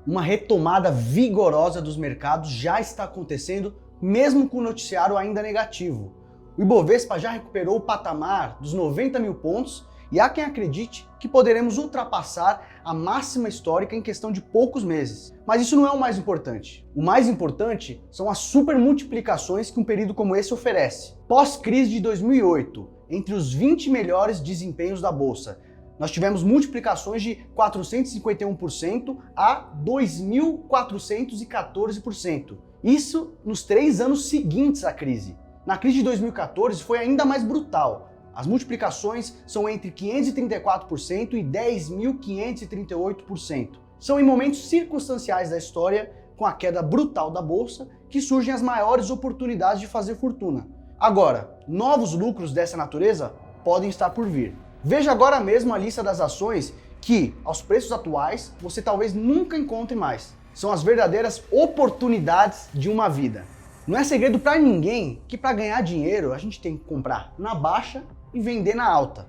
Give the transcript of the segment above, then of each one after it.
Uma retomada vigorosa dos mercados já está acontecendo, mesmo com o noticiário ainda negativo. O Ibovespa já recuperou o patamar dos 90 mil pontos e há quem acredite que poderemos ultrapassar a máxima histórica em questão de poucos meses. Mas isso não é o mais importante. O mais importante são as supermultiplicações que um período como esse oferece. Pós-crise de 2008, entre os 20 melhores desempenhos da Bolsa, nós tivemos multiplicações de 451% a 2.414%. Isso nos 3 anos seguintes à crise. Na crise de 2014 foi ainda mais brutal. As multiplicações são entre 534% e 10.538%. São em momentos circunstanciais da história, com a queda brutal da Bolsa, que surgem as maiores oportunidades de fazer fortuna. Agora, novos lucros dessa natureza podem estar por vir. Veja agora mesmo a lista das ações que, aos preços atuais, você talvez nunca encontre mais. São as verdadeiras oportunidades de uma vida. Não é segredo para ninguém que para ganhar dinheiro a gente tem que comprar na baixa e vender na alta.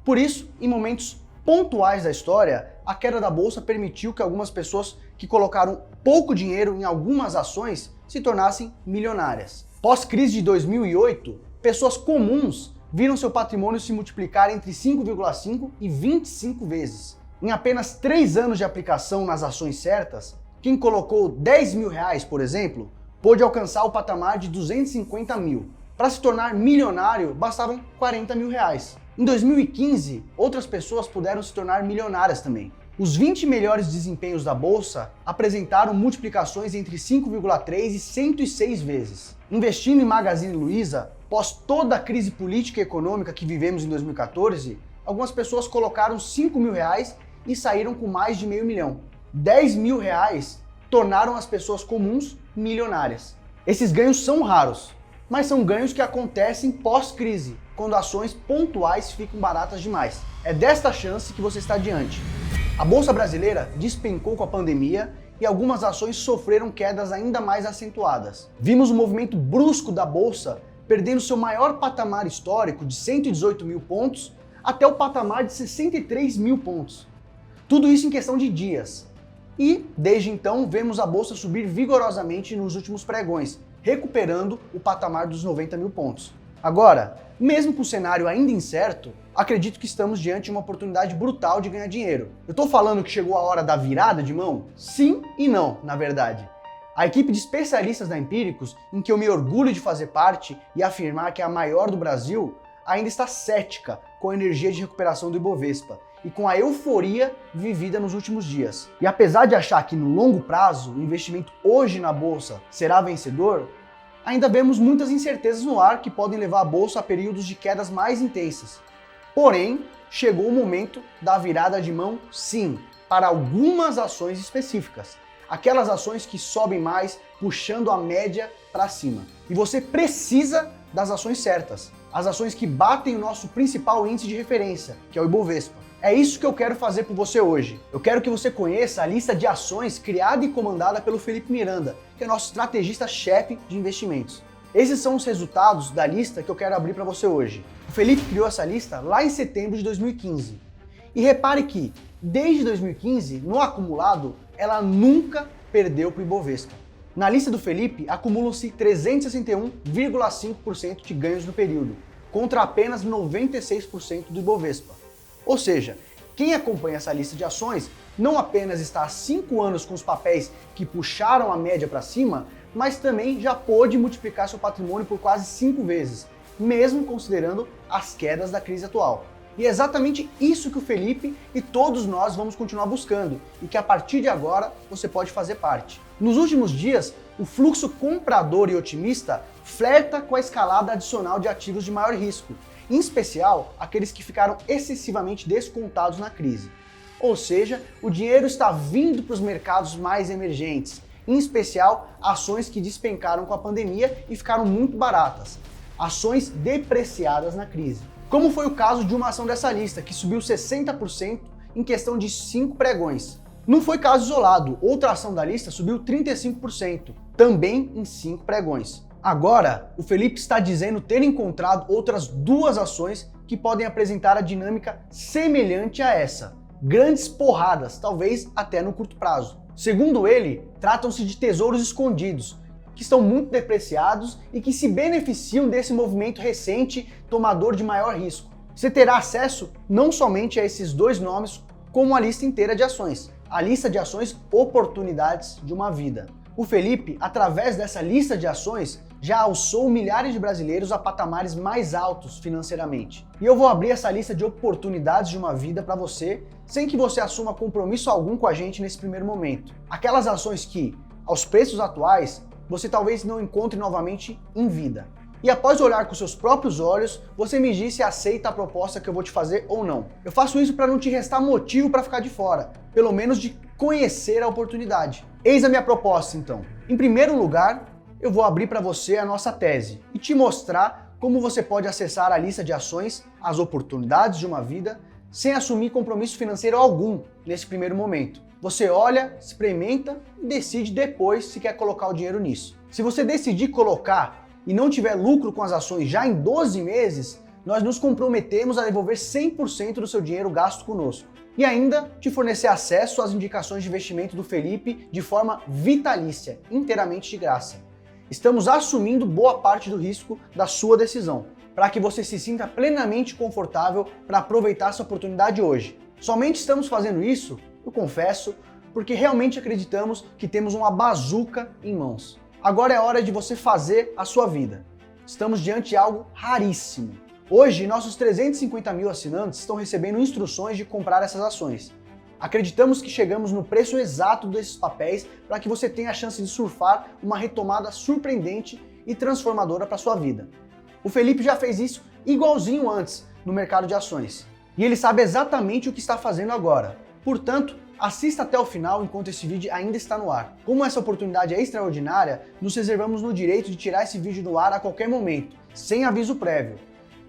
Por isso, em momentos pontuais da história, a queda da Bolsa permitiu que algumas pessoas que colocaram pouco dinheiro em algumas ações se tornassem milionárias. Pós-crise de 2008, pessoas comuns viram seu patrimônio se multiplicar entre 5,5 e 25 vezes. Em apenas 3 anos de aplicação nas ações certas, quem colocou 10 mil reais, por exemplo, pôde alcançar o patamar de 250 mil. Para se tornar milionário, bastavam 40 mil reais. Em 2015, outras pessoas puderam se tornar milionárias também. Os 20 melhores desempenhos da Bolsa apresentaram multiplicações entre 5,3 e 106 vezes. Investindo em Magazine Luiza, após toda a crise política e econômica que vivemos em 2014, algumas pessoas colocaram 5 mil reais e saíram com mais de meio milhão. 10 mil reais tornaram as pessoas comuns milionárias. Esses ganhos são raros, mas são ganhos que acontecem pós-crise, quando ações pontuais ficam baratas demais. É desta chance que você está diante. A Bolsa Brasileira despencou com a pandemia e algumas ações sofreram quedas ainda mais acentuadas. Vimos um movimento brusco da Bolsa perdendo seu maior patamar histórico de 118 mil pontos até o patamar de 63 mil pontos. Tudo isso em questão de dias. E, desde então, vemos a Bolsa subir vigorosamente nos últimos pregões, recuperando o patamar dos 90 mil pontos. Agora, mesmo com o cenário ainda incerto, acredito que estamos diante de uma oportunidade brutal de ganhar dinheiro. Eu estou falando que chegou a hora da virada de mão? Sim e não, na verdade. A equipe de especialistas da Empíricos, em que eu me orgulho de fazer parte e afirmar que é a maior do Brasil, ainda está cética com a energia de recuperação do Ibovespa e com a euforia vivida nos últimos dias. E apesar de achar que no longo prazo o investimento hoje na Bolsa será vencedor, ainda vemos muitas incertezas no ar que podem levar a Bolsa a períodos de quedas mais intensas. Porém, chegou o momento da virada de mão, sim, para algumas ações específicas. Aquelas ações que sobem mais, puxando a média para cima. E você precisa das ações certas. As ações que batem o nosso principal índice de referência, que é o Ibovespa. É isso que eu quero fazer por você hoje. Eu quero que você conheça a lista de ações criada e comandada pelo Felipe Miranda, que é nosso estrategista-chefe de investimentos. Esses são os resultados da lista que eu quero abrir para você hoje. O Felipe criou essa lista lá em setembro de 2015. E repare que, desde 2015, no acumulado, ela nunca perdeu para o Ibovespa. Na lista do Felipe, acumulam-se 361,5% de ganhos no período, contra apenas 96% do Ibovespa. Ou seja, quem acompanha essa lista de ações não apenas está há 5 anos com os papéis que puxaram a média para cima, mas também já pôde multiplicar seu patrimônio por quase 5 vezes, mesmo considerando as quedas da crise atual. E é exatamente isso que o Felipe e todos nós vamos continuar buscando e que a partir de agora você pode fazer parte. Nos últimos dias, o fluxo comprador e otimista flerta com a escalada adicional de ativos de maior risco, em especial aqueles que ficaram excessivamente descontados na crise. Ou seja, o dinheiro está vindo para os mercados mais emergentes, em especial ações que despencaram com a pandemia e ficaram muito baratas, ações depreciadas na crise. Como foi o caso de uma ação dessa lista, que subiu 60% em questão de 5 pregões. Não foi caso isolado, outra ação da lista subiu 35%, também em 5 pregões. Agora, o Felipe está dizendo ter encontrado outras 2 ações que podem apresentar a dinâmica semelhante a essa. Grandes porradas, talvez até no curto prazo. Segundo ele, tratam-se de tesouros escondidos, que estão muito depreciados e que se beneficiam desse movimento recente tomador de maior risco. Você terá acesso não somente a esses dois nomes, como a lista inteira de ações, a lista de ações Oportunidades de uma Vida. O Felipe, através dessa lista de ações, já alçou milhares de brasileiros a patamares mais altos financeiramente. E eu vou abrir essa lista de oportunidades de uma vida para você, sem que você assuma compromisso algum com a gente nesse primeiro momento. Aquelas ações que, aos preços atuais, você talvez não encontre novamente em vida. E após olhar com seus próprios olhos, você me diz se aceita a proposta que eu vou te fazer ou não. Eu faço isso para não te restar motivo para ficar de fora, pelo menos de conhecer a oportunidade. Eis a minha proposta então. Em primeiro lugar, eu vou abrir para você a nossa tese e te mostrar como você pode acessar a lista de ações, as oportunidades de uma vida, sem assumir compromisso financeiro algum nesse primeiro momento. Você olha, experimenta e decide depois se quer colocar o dinheiro nisso. Se você decidir colocar e não tiver lucro com as ações já em 12 meses, nós nos comprometemos a devolver 100% do seu dinheiro gasto conosco. E ainda te fornecer acesso às indicações de investimento do Felipe de forma vitalícia, inteiramente de graça. Estamos assumindo boa parte do risco da sua decisão, para que você se sinta plenamente confortável para aproveitar essa oportunidade hoje. Somente estamos fazendo isso, eu confesso, porque realmente acreditamos que temos uma bazuca em mãos. Agora é hora de você fazer a sua vida. Estamos diante de algo raríssimo. Hoje, nossos 350 mil assinantes estão recebendo instruções de comprar essas ações. Acreditamos que chegamos no preço exato desses papéis para que você tenha a chance de surfar uma retomada surpreendente e transformadora para sua vida. O Felipe já fez isso igualzinho antes no mercado de ações. E ele sabe exatamente o que está fazendo agora. Portanto, assista até o final enquanto esse vídeo ainda está no ar. Como essa oportunidade é extraordinária, nos reservamos no direito de tirar esse vídeo do ar a qualquer momento, sem aviso prévio.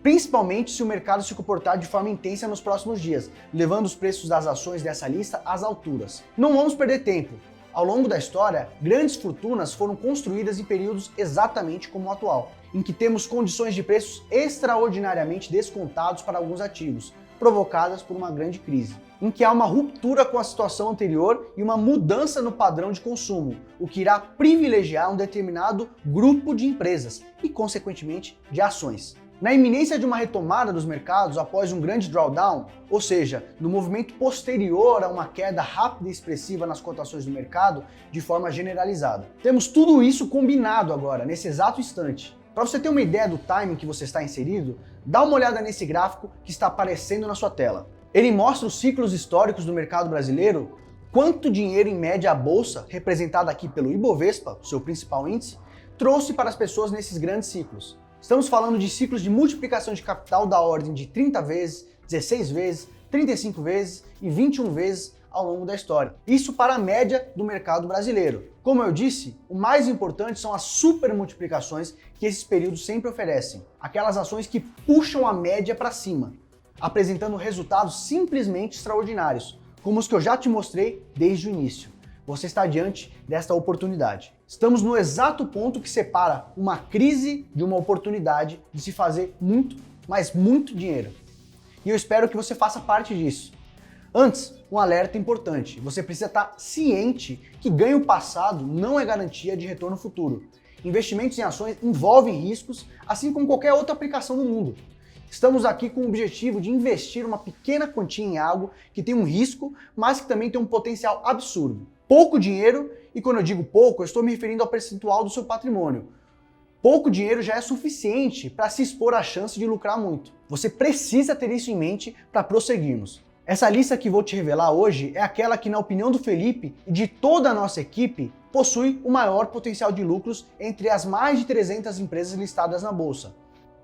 Principalmente se o mercado se comportar de forma intensa nos próximos dias, levando os preços das ações dessa lista às alturas. Não vamos perder tempo. Ao longo da história, grandes fortunas foram construídas em períodos exatamente como o atual, em que temos condições de preços extraordinariamente descontados para alguns ativos, provocadas por uma grande crise, em que há uma ruptura com a situação anterior e uma mudança no padrão de consumo, o que irá privilegiar um determinado grupo de empresas e, consequentemente, de ações. Na iminência de uma retomada dos mercados após um grande drawdown, ou seja, no movimento posterior a uma queda rápida e expressiva nas cotações do mercado de forma generalizada. Temos tudo isso combinado agora, nesse exato instante. Para você ter uma ideia do timing que você está inserido, dá uma olhada nesse gráfico que está aparecendo na sua tela. Ele mostra os ciclos históricos do mercado brasileiro, quanto dinheiro em média a bolsa, representada aqui pelo Ibovespa, seu principal índice, trouxe para as pessoas nesses grandes ciclos. Estamos falando de ciclos de multiplicação de capital da ordem de 30 vezes, 16 vezes, 35 vezes e 21 vezes ao longo da história. Isso para a média do mercado brasileiro. Como eu disse, o mais importante são as supermultiplicações que esses períodos sempre oferecem. Aquelas ações que puxam a média para cima, apresentando resultados simplesmente extraordinários, como os que eu já te mostrei desde o início. Você está diante desta oportunidade. Estamos no exato ponto que separa uma crise de uma oportunidade de se fazer muito, mas muito dinheiro. E eu espero que você faça parte disso. Antes, um alerta importante. Você precisa estar ciente que ganho passado não é garantia de retorno futuro. Investimentos em ações envolvem riscos, assim como qualquer outra aplicação no mundo. Estamos aqui com o objetivo de investir uma pequena quantia em algo que tem um risco, mas que também tem um potencial absurdo. Pouco dinheiro, e quando eu digo pouco, eu estou me referindo ao percentual do seu patrimônio. Pouco dinheiro já é suficiente para se expor à chance de lucrar muito. Você precisa ter isso em mente para prosseguirmos. Essa lista que vou te revelar hoje é aquela que, na opinião do Felipe e de toda a nossa equipe, possui o maior potencial de lucros entre as mais de 300 empresas listadas na bolsa.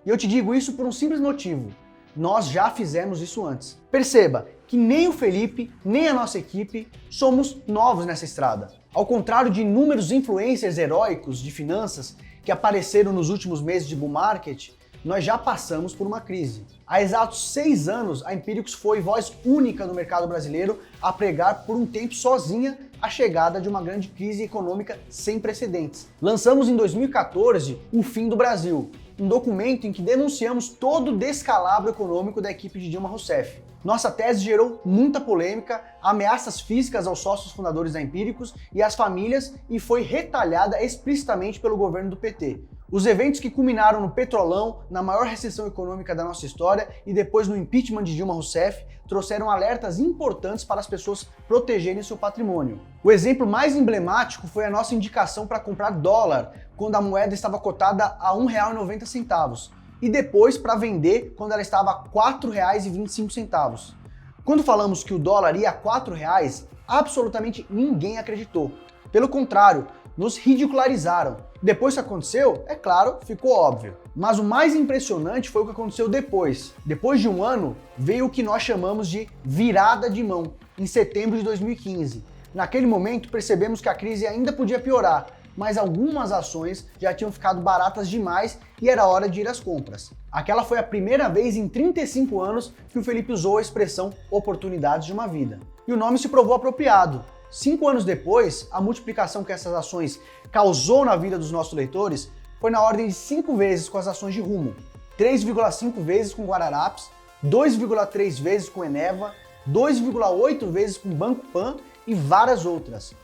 E eu te digo isso por um simples motivo. Nós já fizemos isso antes. Perceba que nem o Felipe, nem a nossa equipe somos novos nessa estrada. Ao contrário de inúmeros influencers heróicos de finanças que apareceram nos últimos meses de bull market, nós já passamos por uma crise. Há exatos 6 anos, a Empíricos foi voz única no mercado brasileiro a pregar por um tempo sozinha a chegada de uma grande crise econômica sem precedentes. Lançamos em 2014 O Fim do Brasil, um documento em que denunciamos todo o descalabro econômico da equipe de Dilma Rousseff. Nossa tese gerou muita polêmica, ameaças físicas aos sócios fundadores da Empíricos e às famílias e foi retalhada explicitamente pelo governo do PT. Os eventos que culminaram no Petrolão, na maior recessão econômica da nossa história e depois no impeachment de Dilma Rousseff trouxeram alertas importantes para as pessoas protegerem seu patrimônio. O exemplo mais emblemático foi a nossa indicação para comprar dólar, quando a moeda estava cotada a R$ 1,90, e depois para vender quando ela estava a R$ 4,25. Quando falamos que o dólar ia a R$ 4, absolutamente ninguém acreditou. Pelo contrário, nos ridicularizaram. Depois que aconteceu, é claro, ficou óbvio. Mas o mais impressionante foi o que aconteceu depois. Depois de um ano, veio o que nós chamamos de virada de mão, em setembro de 2015. Naquele momento, percebemos que a crise ainda podia piorar, mas algumas ações já tinham ficado baratas demais e era hora de ir às compras. Aquela foi a primeira vez em 35 anos que o Felipe usou a expressão oportunidades de uma vida. E o nome se provou apropriado. 5 anos depois, a multiplicação que essas ações causou na vida dos nossos leitores foi na ordem de 5 vezes com as ações de Rumo, 3,5 vezes com Guararapes, 2,3 vezes com Eneva, 2,8 vezes com Banco Pan e várias outras.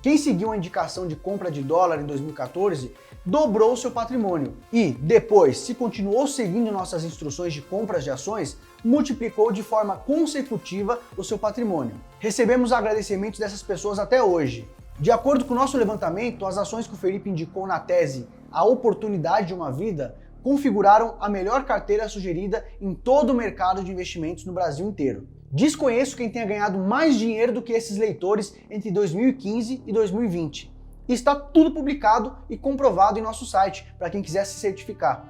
Quem seguiu a indicação de compra de dólar em 2014 dobrou seu patrimônio e, depois, se continuou seguindo nossas instruções de compras de ações, multiplicou de forma consecutiva o seu patrimônio. Recebemos agradecimentos dessas pessoas até hoje. De acordo com o nosso levantamento, as ações que o Felipe indicou na tese A Oportunidade de uma Vida configuraram a melhor carteira sugerida em todo o mercado de investimentos no Brasil inteiro. Desconheço quem tenha ganhado mais dinheiro do que esses leitores entre 2015 e 2020. E está tudo publicado e comprovado em nosso site, para quem quiser se certificar.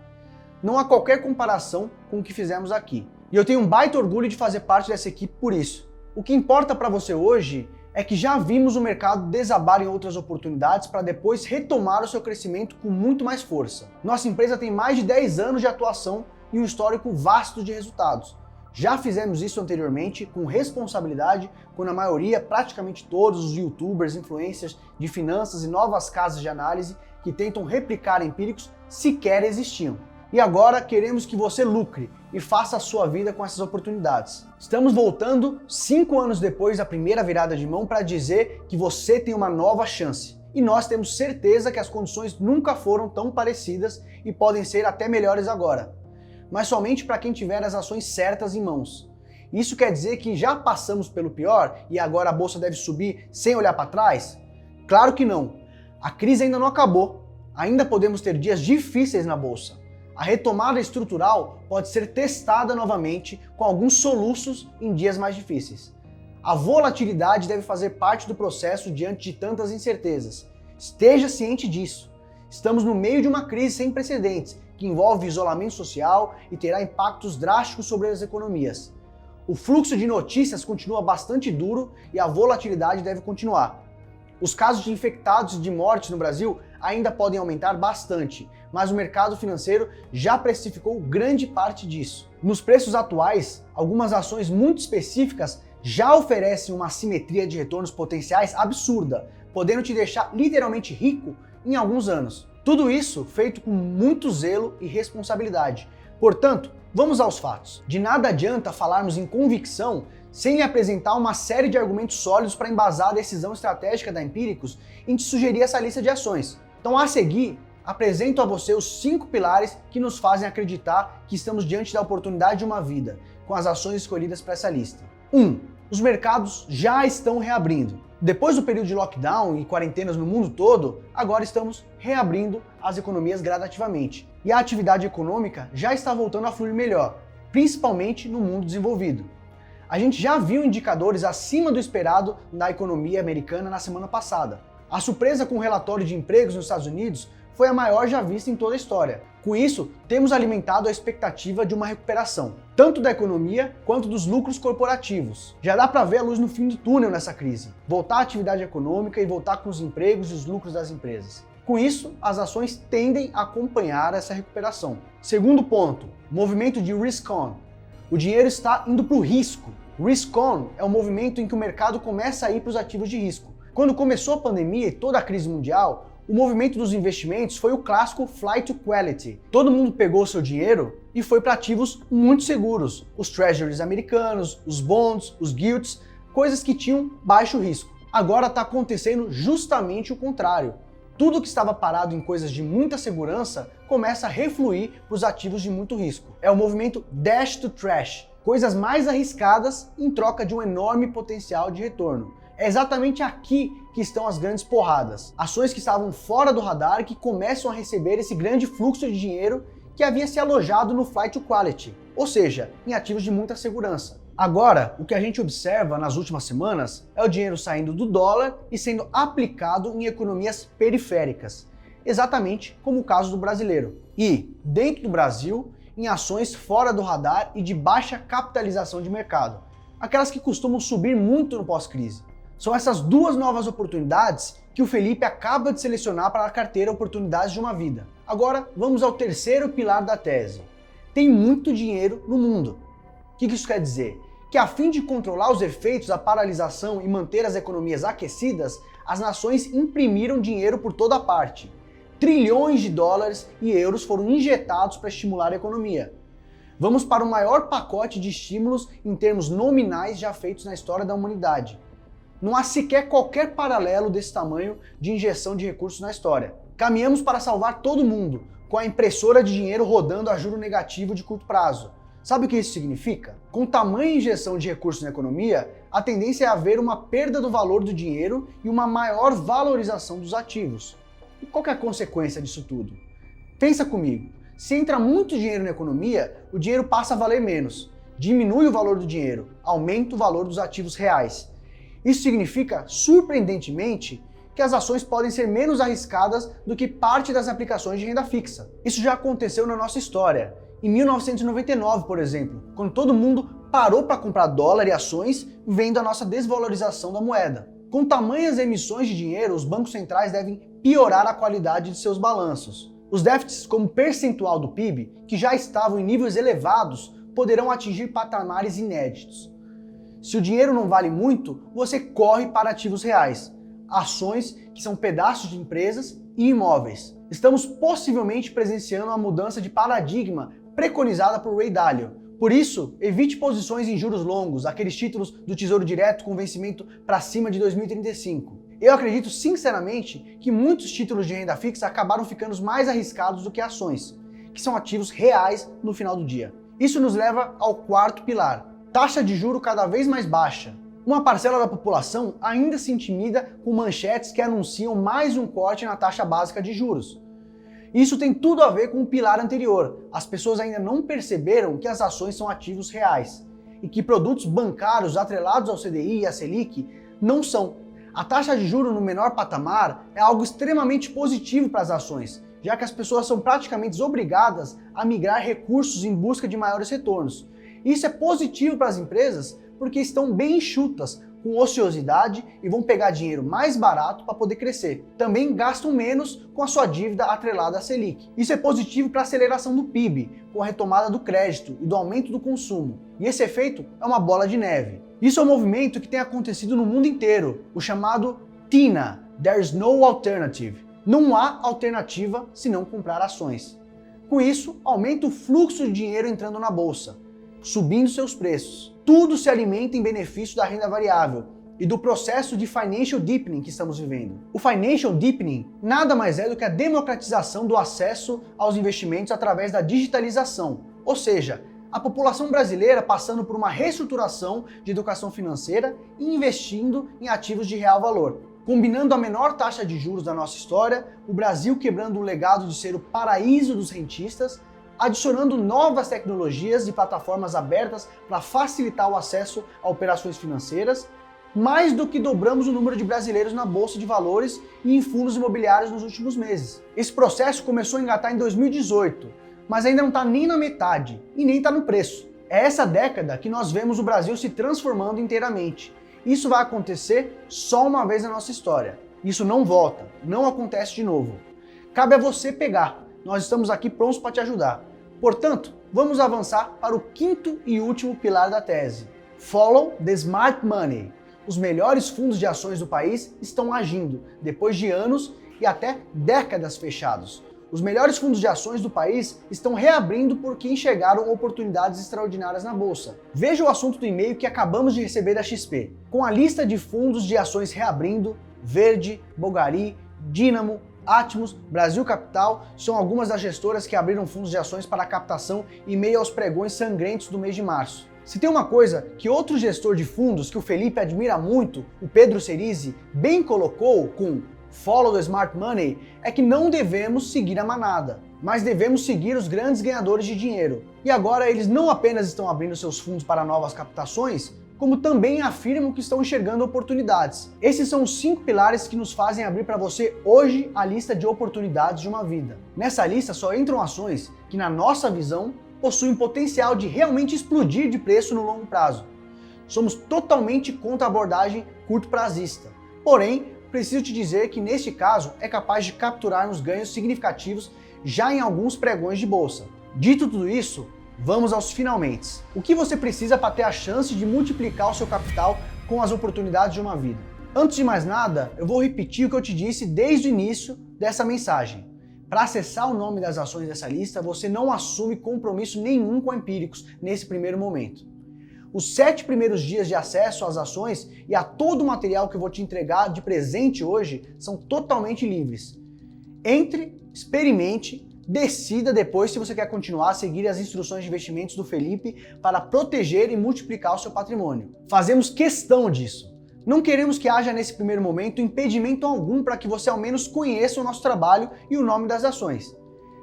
Não há qualquer comparação com o que fizemos aqui. E eu tenho um baita orgulho de fazer parte dessa equipe por isso. O que importa para você hoje é que já vimos o mercado desabar em outras oportunidades para depois retomar o seu crescimento com muito mais força. Nossa empresa tem mais de 10 anos de atuação e um histórico vasto de resultados. Já fizemos isso anteriormente com responsabilidade, quando a maioria, praticamente todos os youtubers, influencers de finanças e novas casas de análise que tentam replicar empíricos sequer existiam. E agora queremos que você lucre e faça a sua vida com essas oportunidades. Estamos voltando 5 anos depois da primeira virada de mão para dizer que você tem uma nova chance. E nós temos certeza que as condições nunca foram tão parecidas e podem ser até melhores agora. Mas somente para quem tiver as ações certas em mãos. Isso quer dizer que já passamos pelo pior e agora a bolsa deve subir sem olhar para trás? Claro que não. A crise ainda não acabou. Ainda podemos ter dias difíceis na bolsa. A retomada estrutural pode ser testada novamente com alguns soluços em dias mais difíceis. A volatilidade deve fazer parte do processo diante de tantas incertezas. Esteja ciente disso. Estamos no meio de uma crise sem precedentes, que envolve isolamento social e terá impactos drásticos sobre as economias. O fluxo de notícias continua bastante duro e a volatilidade deve continuar. Os casos de infectados e de mortes no Brasil ainda podem aumentar bastante, mas o mercado financeiro já precificou grande parte disso. Nos preços atuais, algumas ações muito específicas já oferecem uma assimetria de retornos potenciais absurda, podendo te deixar literalmente rico em alguns anos. Tudo isso feito com muito zelo e responsabilidade. Portanto, vamos aos fatos. De nada adianta falarmos em convicção sem lhe apresentar uma série de argumentos sólidos para embasar a decisão estratégica da Empíricos em te sugerir essa lista de ações. Então, a seguir, apresento a você os 5 pilares que nos fazem acreditar que estamos diante da oportunidade de uma vida, com as ações escolhidas para essa lista. 1. Os mercados já estão reabrindo. Depois do período de lockdown e quarentenas no mundo todo, agora estamos reabrindo as economias gradativamente. E a atividade econômica já está voltando a fluir melhor, principalmente no mundo desenvolvido. A gente já viu indicadores acima do esperado na economia americana na semana passada. A surpresa com o relatório de empregos nos Estados Unidos foi a maior já vista em toda a história. Com isso, temos alimentado a expectativa de uma recuperação, tanto da economia quanto dos lucros corporativos. Já dá para ver a luz no fim do túnel nessa crise, voltar à atividade econômica e voltar com os empregos e os lucros das empresas. Com isso, as ações tendem a acompanhar essa recuperação. Segundo ponto, movimento de risk-on. O dinheiro está indo para o risco. Risk-on é um movimento em que o mercado começa a ir para os ativos de risco. Quando começou a pandemia e toda a crise mundial, o movimento dos investimentos foi o clássico flight to quality. Todo mundo pegou seu dinheiro e foi para ativos muito seguros, os treasuries americanos, os bonds, os gilts, coisas que tinham baixo risco. Agora está acontecendo justamente o contrário. Tudo que estava parado em coisas de muita segurança começa a refluir para os ativos de muito risco. É o movimento Dash to Trash, coisas mais arriscadas em troca de um enorme potencial de retorno. É exatamente aqui que estão as grandes porradas. Ações que estavam fora do radar que começam a receber esse grande fluxo de dinheiro que havia se alojado no flight to quality, ou seja, em ativos de muita segurança. Agora, o que a gente observa nas últimas semanas é o dinheiro saindo do dólar e sendo aplicado em economias periféricas, exatamente como o caso do brasileiro. E, dentro do Brasil, em ações fora do radar e de baixa capitalização de mercado, aquelas que costumam subir muito no pós-crise. São essas duas novas oportunidades que o Felipe acaba de selecionar para a carteira Oportunidades de uma Vida. Agora, vamos ao terceiro pilar da tese. Tem muito dinheiro no mundo. O que isso quer dizer? Que a fim de controlar os efeitos da paralisação e manter as economias aquecidas, as nações imprimiram dinheiro por toda parte. Trilhões de dólares e euros foram injetados para estimular a economia. Vamos para o maior pacote de estímulos em termos nominais já feitos na história da humanidade. Não há sequer qualquer paralelo desse tamanho de injeção de recursos na história. Caminhamos para salvar todo mundo, com a impressora de dinheiro rodando a juro negativo de curto prazo. Sabe o que isso significa? Com tamanha injeção de recursos na economia, a tendência é haver uma perda do valor do dinheiro e uma maior valorização dos ativos. E qual que é a consequência disso tudo? Pensa comigo, se entra muito dinheiro na economia, o dinheiro passa a valer menos, diminui o valor do dinheiro, aumenta o valor dos ativos reais. Isso significa, surpreendentemente, que as ações podem ser menos arriscadas do que parte das aplicações de renda fixa. Isso já aconteceu na nossa história. Em 1999, por exemplo, quando todo mundo parou para comprar dólar e ações, vendo a nossa desvalorização da moeda. Com tamanhas emissões de dinheiro, os bancos centrais devem piorar a qualidade de seus balanços. Os déficits como percentual do PIB, que já estavam em níveis elevados, poderão atingir patamares inéditos. Se o dinheiro não vale muito, você corre para ativos reais, ações que são pedaços de empresas e imóveis. Estamos possivelmente presenciando uma mudança de paradigma preconizada por Ray Dalio. Por isso, evite posições em juros longos, aqueles títulos do Tesouro Direto com vencimento para cima de 2035. Eu acredito sinceramente que muitos títulos de renda fixa acabaram ficando mais arriscados do que ações, que são ativos reais no final do dia. Isso nos leva ao quarto pilar. Taxa de juro cada vez mais baixa. Uma parcela da população ainda se intimida com manchetes que anunciam mais um corte na taxa básica de juros. Isso tem tudo a ver com o pilar anterior. As pessoas ainda não perceberam que as ações são ativos reais e que produtos bancários atrelados ao CDI e à Selic não são. A taxa de juro no menor patamar é algo extremamente positivo para as ações, já que as pessoas são praticamente obrigadas a migrar recursos em busca de maiores retornos. Isso é positivo para as empresas porque estão bem enxutas, com ociosidade e vão pegar dinheiro mais barato para poder crescer. Também gastam menos com a sua dívida atrelada à Selic. Isso é positivo para a aceleração do PIB, com a retomada do crédito e do aumento do consumo. E esse efeito é uma bola de neve. Isso é um movimento que tem acontecido no mundo inteiro, o chamado TINA, There's No Alternative. Não há alternativa se não comprar ações. Com isso, aumenta o fluxo de dinheiro entrando na bolsa, subindo seus preços. Tudo se alimenta em benefício da renda variável e do processo de financial deepening que estamos vivendo. O financial deepening nada mais é do que a democratização do acesso aos investimentos através da digitalização, ou seja, a população brasileira passando por uma reestruturação de educação financeira e investindo em ativos de real valor. Combinando a menor taxa de juros da nossa história, o Brasil quebrando o legado de ser o paraíso dos rentistas, adicionando novas tecnologias e plataformas abertas para facilitar o acesso a operações financeiras, mais do que dobramos o número de brasileiros na bolsa de valores e em fundos imobiliários nos últimos meses. Esse processo começou a engatar em 2018, mas ainda não está nem na metade e nem está no preço. É essa década que nós vemos o Brasil se transformando inteiramente. Isso vai acontecer só uma vez na nossa história. Isso não volta, não acontece de novo. Cabe a você pegar. Nós estamos aqui prontos para te ajudar. Portanto, vamos avançar para o quinto e último pilar da tese. Follow the smart money. Os melhores fundos de ações do país estão agindo, depois de anos e até décadas fechados. Os melhores fundos de ações do país estão reabrindo porque enxergaram oportunidades extraordinárias na bolsa. Veja o assunto do e-mail que acabamos de receber da XP. Com a lista de fundos de ações reabrindo, Verde, Bogari, Dínamo, Atmos, Brasil Capital são algumas das gestoras que abriram fundos de ações para captação em meio aos pregões sangrentos do mês de março. Se tem uma coisa que outro gestor de fundos que o Felipe admira muito, o Pedro Cerizzi, bem colocou com Follow the Smart Money, é que não devemos seguir a manada, mas devemos seguir os grandes ganhadores de dinheiro. E agora eles não apenas estão abrindo seus fundos para novas captações, como também afirmam que estão enxergando oportunidades. Esses são os 5 pilares que nos fazem abrir para você hoje a lista de oportunidades de uma vida. Nessa lista só entram ações que, na nossa visão, possuem potencial de realmente explodir de preço no longo prazo. Somos totalmente contra a abordagem curto-prazista. Porém, preciso te dizer que neste caso é capaz de capturarmos ganhos significativos já em alguns pregões de bolsa. Dito tudo isso, vamos aos finalmentes. O que você precisa para ter a chance de multiplicar o seu capital com as oportunidades de uma vida? Antes de mais nada, eu vou repetir o que eu te disse desde o início dessa mensagem. Para acessar o nome das ações dessa lista, você não assume compromisso nenhum com a Empíricos nesse primeiro momento. Os 7 primeiros dias de acesso às ações e a todo o material que eu vou te entregar de presente hoje são totalmente livres. Entre, experimente, decida depois se você quer continuar a seguir as instruções de investimentos do Felipe para proteger e multiplicar o seu patrimônio. Fazemos questão disso. Não queremos que haja nesse primeiro momento impedimento algum para que você ao menos conheça o nosso trabalho e o nome das ações.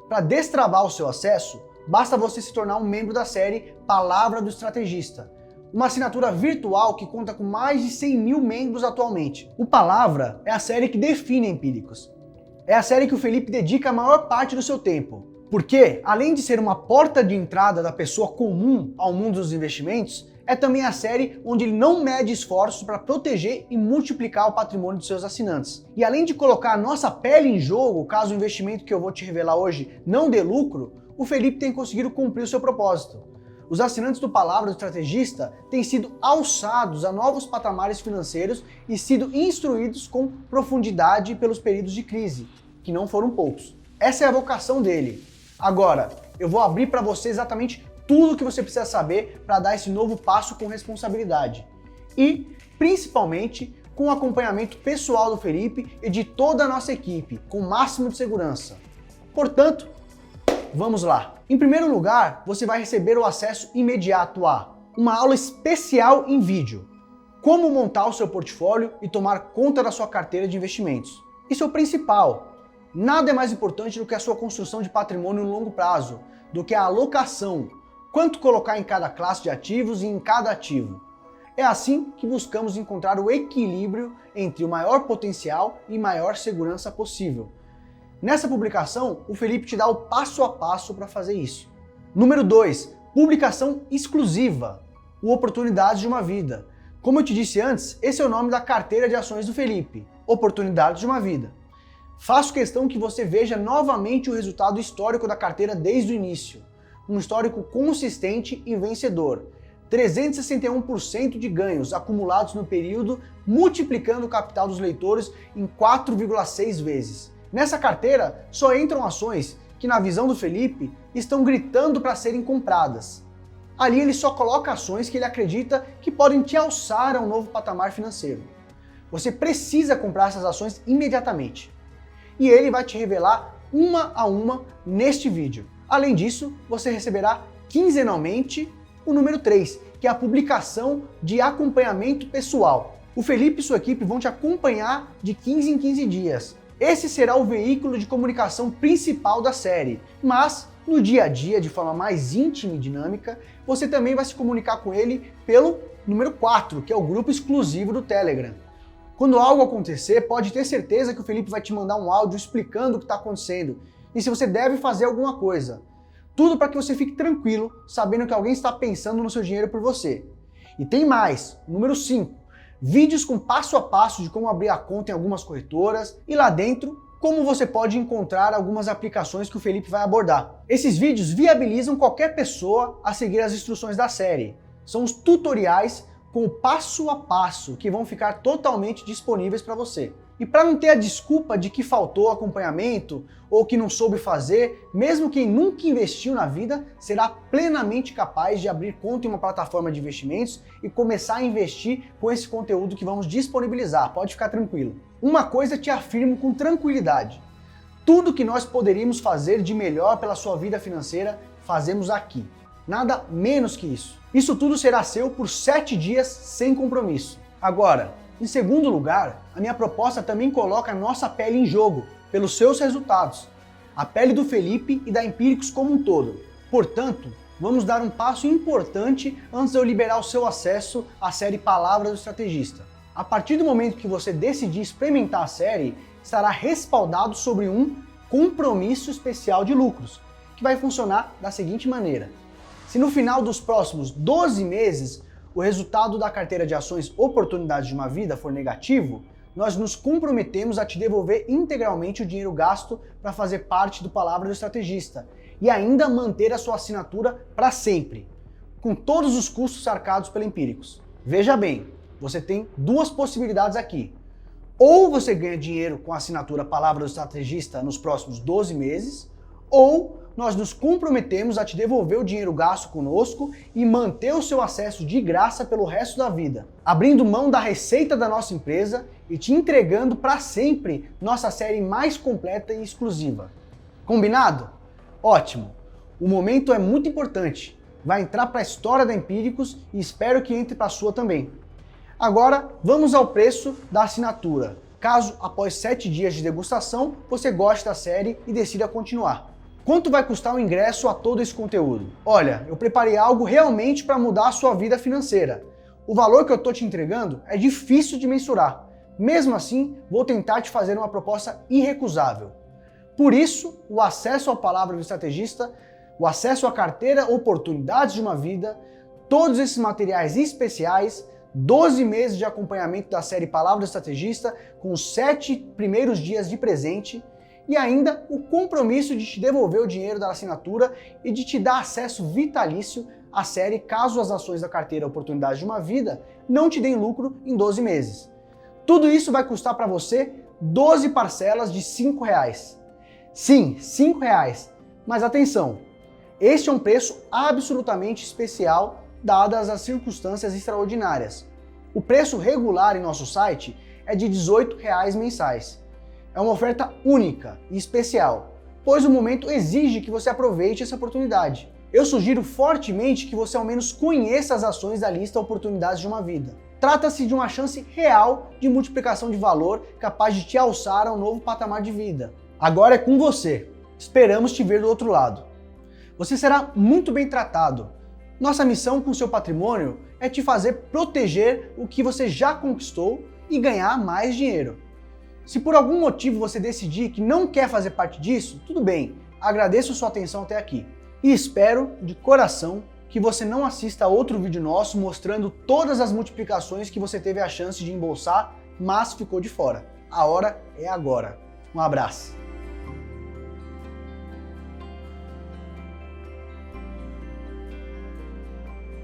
Para destravar o seu acesso, basta você se tornar um membro da série Palavra do Estrategista, uma assinatura virtual que conta com mais de 100 mil membros atualmente. O Palavra é a série que define a Empíricos. É a série que o Felipe dedica a maior parte do seu tempo. Porque, além de ser uma porta de entrada da pessoa comum ao mundo dos investimentos, é também a série onde ele não mede esforços para proteger e multiplicar o patrimônio dos seus assinantes. E além de colocar a nossa pele em jogo, caso o investimento que eu vou te revelar hoje não dê lucro, o Felipe tem conseguido cumprir o seu propósito. Os assinantes do Palavra do Estrategista têm sido alçados a novos patamares financeiros e sido instruídos com profundidade pelos períodos de crise, que não foram poucos. Essa é a vocação dele. Agora, eu vou abrir para você exatamente tudo o que você precisa saber para dar esse novo passo com responsabilidade. E, principalmente, com o acompanhamento pessoal do Felipe e de toda a nossa equipe, com o máximo de segurança. Portanto, vamos lá. Em primeiro lugar, você vai receber o acesso imediato a uma aula especial em vídeo. Como montar o seu portfólio e tomar conta da sua carteira de investimentos. Isso é o principal. Nada é mais importante do que a sua construção de patrimônio no longo prazo, do que a alocação, quanto colocar em cada classe de ativos e em cada ativo. É assim que buscamos encontrar o equilíbrio entre o maior potencial e maior segurança possível. Nessa publicação, o Felipe te dá o passo a passo para fazer isso. Número 2, publicação exclusiva, o Oportunidades de uma Vida. Como eu te disse antes, esse é o nome da carteira de ações do Felipe, Oportunidades de uma Vida. Faço questão que você veja novamente o resultado histórico da carteira desde o início. Um histórico consistente e vencedor. 361% de ganhos acumulados no período, multiplicando o capital dos leitores em 4,6 vezes. Nessa carteira só entram ações que, na visão do Felipe, estão gritando para serem compradas. Ali ele só coloca ações que ele acredita que podem te alçar a um novo patamar financeiro. Você precisa comprar essas ações imediatamente. E ele vai te revelar uma a uma neste vídeo. Além disso, você receberá quinzenalmente o número 3, que é a publicação de acompanhamento pessoal. O Felipe e sua equipe vão te acompanhar de 15 em 15 dias. Esse será o veículo de comunicação principal da série, mas no dia a dia, de forma mais íntima e dinâmica, você também vai se comunicar com ele pelo número 4, que é o grupo exclusivo do Telegram. Quando algo acontecer, pode ter certeza que o Felipe vai te mandar um áudio explicando o que está acontecendo e se você deve fazer alguma coisa. Tudo para que você fique tranquilo, sabendo que alguém está pensando no seu dinheiro por você. E tem mais, número 5. Vídeos com passo a passo de como abrir a conta em algumas corretoras e lá dentro, como você pode encontrar algumas aplicações que o Felipe vai abordar. Esses vídeos viabilizam qualquer pessoa a seguir as instruções da série. São os tutoriais com o passo a passo que vão ficar totalmente disponíveis para você. E para não ter a desculpa de que faltou acompanhamento ou que não soube fazer, mesmo quem nunca investiu na vida será plenamente capaz de abrir conta em uma plataforma de investimentos e começar a investir com esse conteúdo que vamos disponibilizar, pode ficar tranquilo. Uma coisa te afirmo com tranquilidade: tudo que nós poderíamos fazer de melhor pela sua vida financeira, fazemos aqui. Nada menos que isso. Isso tudo será seu por 7 dias sem compromisso. Agora, em segundo lugar, a minha proposta também coloca a nossa pele em jogo, pelos seus resultados. A pele do Felipe e da Empíricos como um todo. Portanto, vamos dar um passo importante antes de eu liberar o seu acesso à série Palavra do Estrategista. A partir do momento que você decidir experimentar a série, estará respaldado sobre um compromisso especial de lucros, que vai funcionar da seguinte maneira. Se no final dos próximos 12 meses o resultado da carteira de ações Oportunidades de uma Vida for negativo, nós nos comprometemos a te devolver integralmente o dinheiro gasto para fazer parte do Palavra do Estrategista e ainda manter a sua assinatura para sempre, com todos os custos arcados pela Empíricos. Veja bem, você tem duas possibilidades aqui. Ou você ganha dinheiro com a assinatura Palavra do Estrategista nos próximos 12 meses, ou nós nos comprometemos a te devolver o dinheiro gasto conosco e manter o seu acesso de graça pelo resto da vida, abrindo mão da receita da nossa empresa e te entregando para sempre nossa série mais completa e exclusiva. Combinado? Ótimo! O momento é muito importante, vai entrar para a história da Empíricos e espero que entre para a sua também. Agora, vamos ao preço da assinatura, caso após 7 dias de degustação você goste da série e decida continuar. Quanto vai custar o ingresso a todo esse conteúdo? Olha, eu preparei algo realmente para mudar a sua vida financeira. O valor que eu estou te entregando é difícil de mensurar. Mesmo assim, vou tentar te fazer uma proposta irrecusável. Por isso, o acesso à Palavra do Estrategista, o acesso à carteira Oportunidades de uma Vida, todos esses materiais especiais, 12 meses de acompanhamento da série Palavra do Estrategista, com os 7 primeiros dias de presente, e ainda o compromisso de te devolver o dinheiro da assinatura e de te dar acesso vitalício à série caso as ações da carteira Oportunidade de uma Vida não te deem lucro em 12 meses. Tudo isso vai custar para você 12 parcelas de R$5. Sim, R$5. Mas atenção, este é um preço absolutamente especial dadas as circunstâncias extraordinárias. O preço regular em nosso site é de R$18 mensais. É uma oferta única e especial, pois o momento exige que você aproveite essa oportunidade. Eu sugiro fortemente que você ao menos conheça as ações da lista Oportunidades de uma Vida. Trata-se de uma chance real de multiplicação de valor capaz de te alçar a um novo patamar de vida. Agora é com você. Esperamos te ver do outro lado. Você será muito bem tratado. Nossa missão com seu patrimônio é te fazer proteger o que você já conquistou e ganhar mais dinheiro. Se por algum motivo você decidir que não quer fazer parte disso, tudo bem, agradeço sua atenção até aqui. E espero, de coração, que você não assista a outro vídeo nosso mostrando todas as multiplicações que você teve a chance de embolsar, mas ficou de fora. A hora é agora. Um abraço.